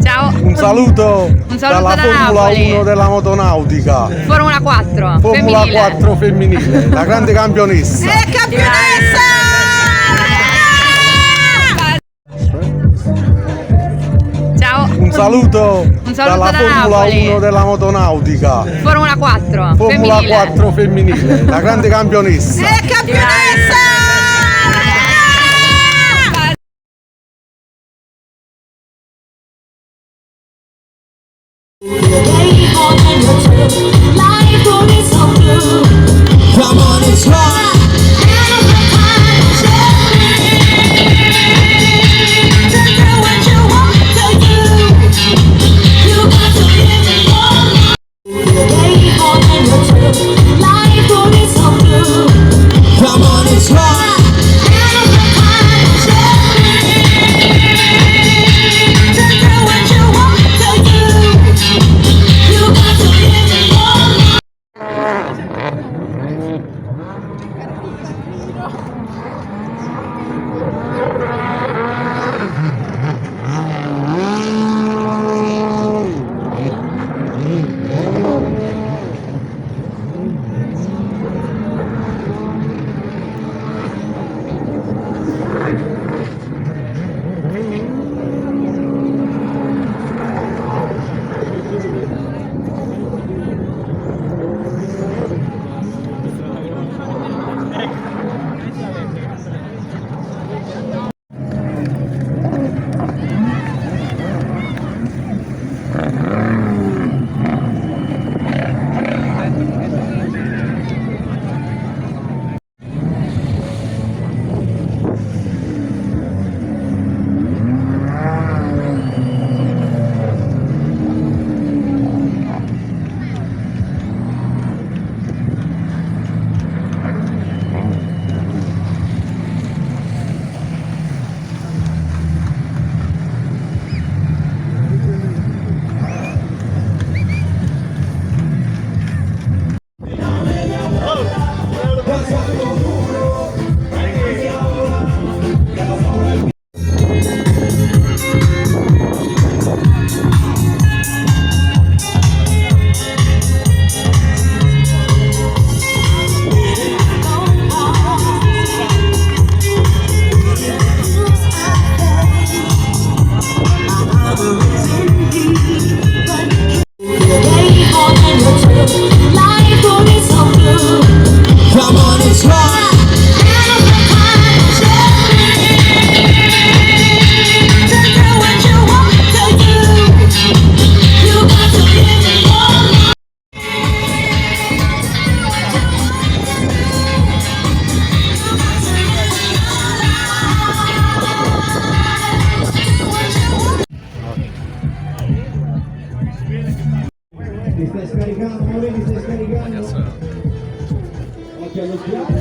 Ciao. Un saluto dalla Formula Napoli. 1 della motonautica. Formula 4 Formula femminile. 4 femminile, la grande campionessa. Campionessa! Ciao. Un saluto dalla Formula Napoli. 1 della motonautica. Formula 4 Formula femminile. 4 femminile, la grande campionessa. Campionessa! Come on and try. Come on and try. Come on and try. Ti stai scaricando, ti stai scaricando. Occhio allo schiaffo.